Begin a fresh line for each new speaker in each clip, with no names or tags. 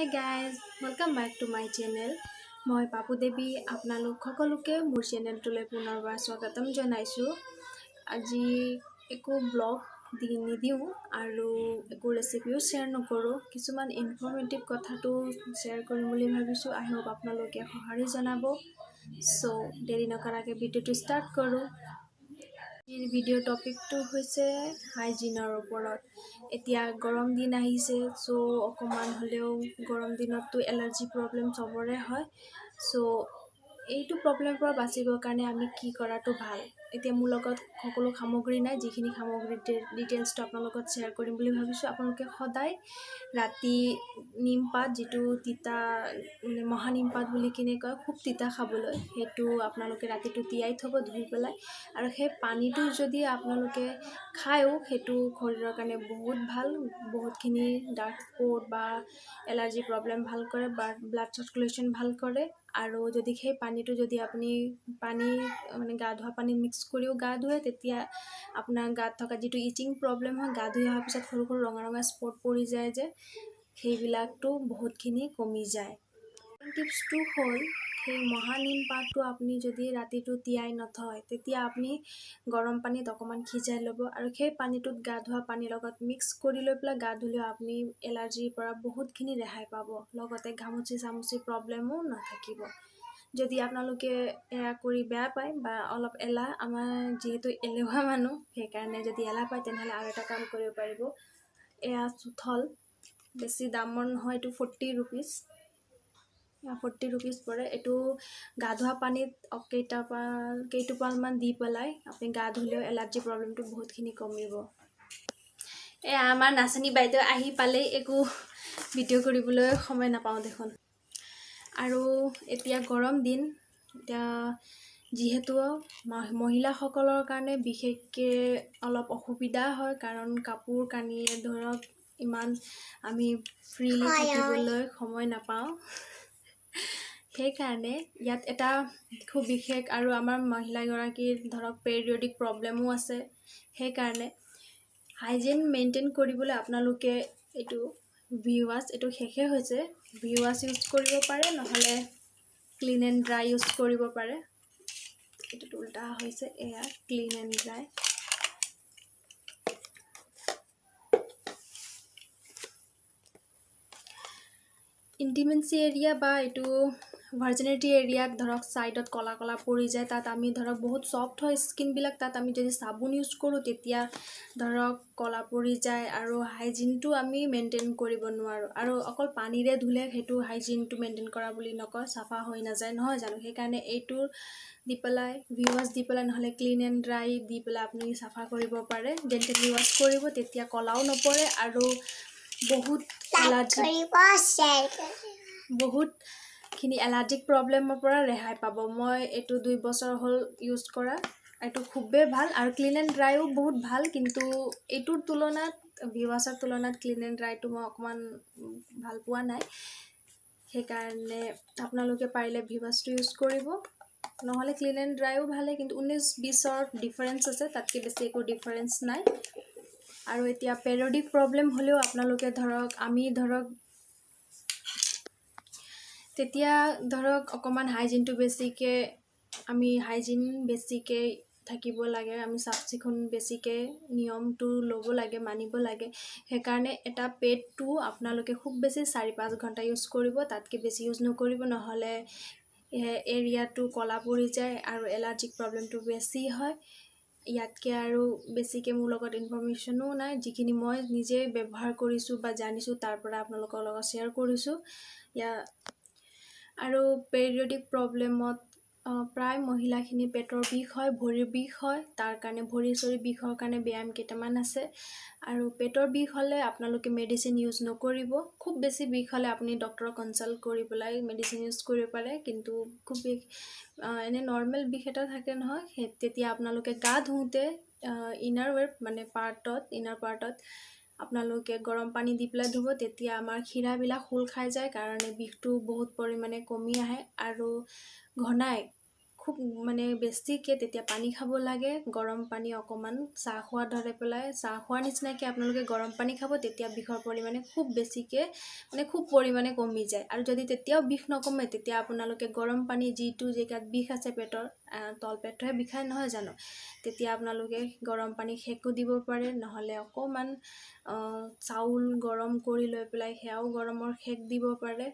Hey guys, welcome back to my channel. মই পাপু দেৱী আপোনালোক সকলোকে মোৰ চেনেলটোলৈ পুনৰবাৰ স্বাগতম জনাইছোঁ। আজি একো ব্লগ নিদিওঁ আৰু একো ৰেচিপিও শ্বেয়াৰ নকৰোঁ। কিছুমান ইনফৰ্মেটিভ কথাটো শ্বেয়াৰ কৰিম বুলি ভাবিছোঁ। আই হোপ আপোনালোকে সঁহাৰি জনাব। সো দেৰি নকৰাকৈ ভিডিঅ'টো ষ্টাৰ্ট কৰোঁ। ভিডিঅ'ৰ টপিকটো হৈছে হাইজিনৰ ওপৰত। এতিয়া গৰম দিন আহিছে, সো অকণমান হ'লেও গৰম দিনততো এলাৰ্জি প্ৰব্লেম চবৰে হয়। সো এইটো প্ৰব্লেমৰ পৰা বাচিবৰ কাৰণে আমি কি কৰাটো ভাল। এতিয়া মোৰ লগত সকলো সামগ্ৰী নাই, যিখিনি সামগ্ৰীৰ ডিটেইলছটো আপোনাৰ লগত শ্বেয়াৰ কৰিম বুলি ভাবিছোঁ। আপোনালোকে সদায় ৰাতি নিমপাত, যিটো তিতা মানে মহানিমপাত বুলি কিনে কয়, খুব তিতা খাবলৈ, সেইটো আপোনালোকে ৰাতিটো তিয়াই থ'ব ধুই পেলাই। আৰু সেই পানীটো যদি আপোনালোকে খায়ো, সেইটো শৰীৰৰ কাৰণে বহুত ভাল। বহুতখিনি ডাৰ্ক স্পট বা এলাৰ্জি প্ৰব্লেম ভাল কৰে বা ব্লাড চাৰ্কুলেশ্যন ভাল কৰে। আৰু যদি সেই পানীটো যদি আপুনি মানে গা ধোৱা পানী মিক্স কৰিও গা ধুৱে, তেতিয়া আপোনাৰ গাত থকা যিটো ইচিং প্ৰব্লেম হয়, গা ধুই অহাৰ পিছত সৰু সৰু ৰঙা ৰঙা স্পট পৰি যায় যে, সেইবিলাকটো বহুতখিনি কমি যায়। টিপছটো হ'ল, সেই মহানিম পাতটো আপুনি যদি ৰাতিটো তিয়াই নথয়, তেতিয়া আপুনি গৰম পানীত অকণমান সিজাই ল'ব আৰু সেই পানীটোত গা ধোৱা পানীৰ লগত মিক্স কৰি লৈ পেলাই গা ধুলেও আপুনি এলাৰ্জিৰ পৰা বহুতখিনি ৰেহাই পাব। লগতে ঘামুচি চামুচি প্ৰব্লেমো নাথাকিব। যদি আপোনালোকে এয়া কৰি বেয়া পায় বা অলপ এলাহ, আমাৰ যিহেতু এলেহুৱা মানুহ, সেইকাৰণে যদি এলাহ পায় তেনেহ'লে আৰু এটা কাম কৰিব পাৰিব। এয়া চুথল, বেছি দামৰ নহয়, এইটো 40 ৰুপিজ। 40 ৰুপিজ পৰে। এইটো গা ধোৱা পানীত কেইটোপালমান দি পেলাই আপুনি গা ধুলেও এলাৰ্জি প্ৰব্লেমটো বহুতখিনি কমিব। এয়া আমাৰ নাচনী বাইদেউ আহি পালেই, একো ভিডিঅ' কৰিবলৈ সময় নাপাওঁ দেখোন। আৰু এতিয়া গৰম দিন, এতিয়া যিহেতু মহিলাসকলৰ কাৰণে বিশেষকৈ অলপ অসুবিধা হয়, কাৰণ কাপোৰ কানিয়ে ধৰক ইমান আমি ফ্ৰীলি থাকিবলৈ সময় নাপাওঁ। সেইকাৰণে ইয়াত এটা খুব বিশেষ, আৰু আমাৰ মহিলাগৰাকীৰ ধৰক পেৰিয়ডিক প্ৰব্লেমো আছে। সেইকাৰণে হাইজিন মেইনটেইন কৰিবলৈ আপোনালোকে এইটো ভিৱাছ, এইটো শেষে হৈছে, ভিৱাছ ইউজ কৰিব পাৰে, নহ'লে ক্লিন এণ্ড ড্ৰাই ইউজ কৰিব পাৰে। এইটোতো উল্টা হৈছে, এয়া ক্লিন এণ্ড ড্ৰাই। ইণ্টিমেঞ্চি এৰিয়া বা এইটো ভাৰ্জিনিটি এৰিয়াত ধৰক ছাইডত ক'লা ক'লা পৰি যায়, তাত আমি ধৰক বহুত ছফ্ট হয় স্কিনবিলাক, তাত আমি যদি চাবোন ইউজ কৰোঁ, তেতিয়া ধৰক ক'লা পৰি যায় আৰু হাইজিনটো আমি মেইনটেইন কৰিব নোৱাৰোঁ। আৰু অকল পানীৰে ধুলে সেইটো হাইজিনটো মেইনটেইন কৰা বুলি নকয়, চাফা হৈ নাযায় নহয় জানো। সেইকাৰণে এইটো দি পেলাই, ভিৱাছ দি পেলাই, নহ'লে ক্লিন এণ্ড ড্ৰাই দি পেলাই আপুনি চাফা কৰিব পাৰে। ডেণ্টেলি ৱাছ কৰিব, তেতিয়া ক'লাও নপৰে আৰু বহুতখিনি এলাৰ্জিক প্ৰব্লেমৰ পৰা ৰেহাই পাব। মই এইটো 2 বছৰ হ'ল ইউজ কৰা, এইটো খুবেই ভাল। আৰু ক্লিন এণ্ড ড্ৰাইও বহুত ভাল, কিন্তু এইটোৰ তুলনাত, ভিৱাছৰ তুলনাত ক্লিন এণ্ড ড্ৰাইটো মই অকণমান ভাল পোৱা নাই। সেইকাৰণে আপোনালোকে পাৰিলে ভিৱাছটো ইউজ কৰিব, নহ'লে ক্লিন এণ্ড ড্ৰাইও ভালেই, কিন্তু 19-20ৰ ডিফাৰেঞ্চ আছে, তাতকৈ বেছি একো ডিফাৰেঞ্চ নাই। আৰু এতিয়া পেৰিয়ডিক প্ৰব্লেম হ'লেও আপোনালোকে ধৰক, তেতিয়া ধৰক অকণমান হাইজিনটো বেছিকৈ থাকিব লাগে, আমি চাফ চিকুণ বেছিকৈ নিয়মটো ল'ব লাগে, মানিব লাগে। সেইকাৰণে এটা পেডটো আপোনালোকে খুব বেছি 4-5 ঘণ্টা ইউজ কৰিব, তাতকৈ বেছি ইউজ নকৰিব, নহ'লে এৰিয়াটো ক'লা পৰি যায় আৰু এলাৰ্জিক প্ৰব্লেমটো বেছি হয়। ইয়াতকৈ আৰু বেছিকৈ মোৰ লগত ইনফৰ্মেশ্যনো নাই, যিখিনি মই নিজে ব্যৱহাৰ কৰিছোঁ বা জানিছোঁ, তাৰ পৰা আপোনালোকৰ লগত শ্বেয়াৰ কৰিছোঁ। আৰু পেৰিয়ডিক প্ৰব্লেমত প্ৰায় মহিলাখিনি পেটৰ বিষ হয়, ভৰিৰ বিষ হয়। তাৰ কাৰণে ভৰি চৰি বিষৰ কাৰণে ব্যায়াম কেইটামান আছে। আৰু পেটৰ বিষ হ'লে আপোনালোকে মেডিচিন ইউজ নকৰিব। খুব বেছি বিষ হ'লে আপুনি ডক্টৰক কনচাল্ট কৰি পেলাই মেডিচিন ইউজ কৰিব পাৰে, কিন্তু খুব এনেই নৰ্মেল বিষ এটা থাকে নহয়, তেতিয়া আপোনালোকে গা ধুওঁতে ইনাৰ পাৰ্টত আপোনালোকে গৰম পানী দি পেলাই ধুব, তেতিয়া আমাৰ শিৰাবিলাক খোল খাই যায়, কাৰণে বিষটো বহুত পৰিমাণে কমি আহে। আৰু ঘনাই খুব মানে বেছিকৈ তেতিয়া পানী খাব লাগে, গৰম পানী অকণমান চাহ খোৱা ধৰে পেলাই চাহ খোৱাৰ নিচিনাকৈ আপোনালোকে গৰম পানী খাব, তেতিয়া বিষৰ পৰিমাণে খুব বেছিকৈ মানে খুব পৰিমাণে কমি যায়। আৰু যদি তেতিয়াও বিষ নকমে, তেতিয়া আপোনালোকে গৰম পানী যিটো জেগাত বিষ আছে পেটৰ তলপেটটোহে বিষাই নহয় জানো, তেতিয়া আপোনালোকে গৰম পানী সেকো দিব পাৰে, নহ'লে অকণমান চাউল গৰম কৰি লৈ পেলাই সেয়াও গৰমৰ সেক দিব পাৰে।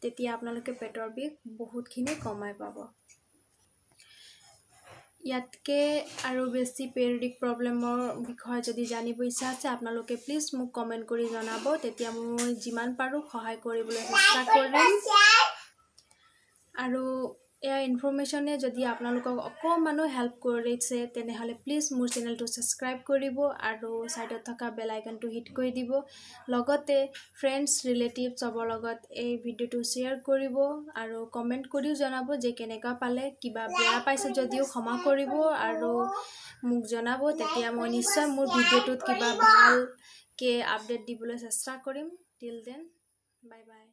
তেতিয়া আপোনালোকে পেটৰ বিষ বহুতখিনি কমাই পাব। ইয়াতকৈ আৰু বেছি পেৰিয়ডিক প্ৰব্লেমৰ বিষয়ে যদি জানিব ইচ্ছা আছে, আপোনালোকে প্লিজ মোক কমেণ্ট কৰি জনাব, তেতিয়া মই যিমান পাৰোঁ সহায় কৰিবলৈ চেষ্টা কৰিম। আৰু এয়া ইনফৰমেশ্যনে যদি আপোনালোকক অকণমানো হেল্প কৰিছে, তেনেহ'লে প্লিজ মোৰ চেনেলটো ছাবস্ক্ৰাইব কৰিব আৰু ছাইডত থকা বেল আইকনটো হিট কৰি দিব। লগতে ফ্ৰেণ্ডছ ৰিলেটিভ চবৰ লগত এই ভিডিঅ'টো শ্বেয়াৰ কৰিব আৰু কমেণ্ট কৰিও জনাব যে কেনেকুৱা পালে। কিবা বেয়া পাইছে যদিও ক্ষমা কৰিব আৰু মোক জনাব, তেতিয়া মই নিশ্চয় মোৰ ভিডিঅ'টোত কিবা ভালকৈ আপডেট দিবলৈ চেষ্টা কৰিম। Till then, bye bye.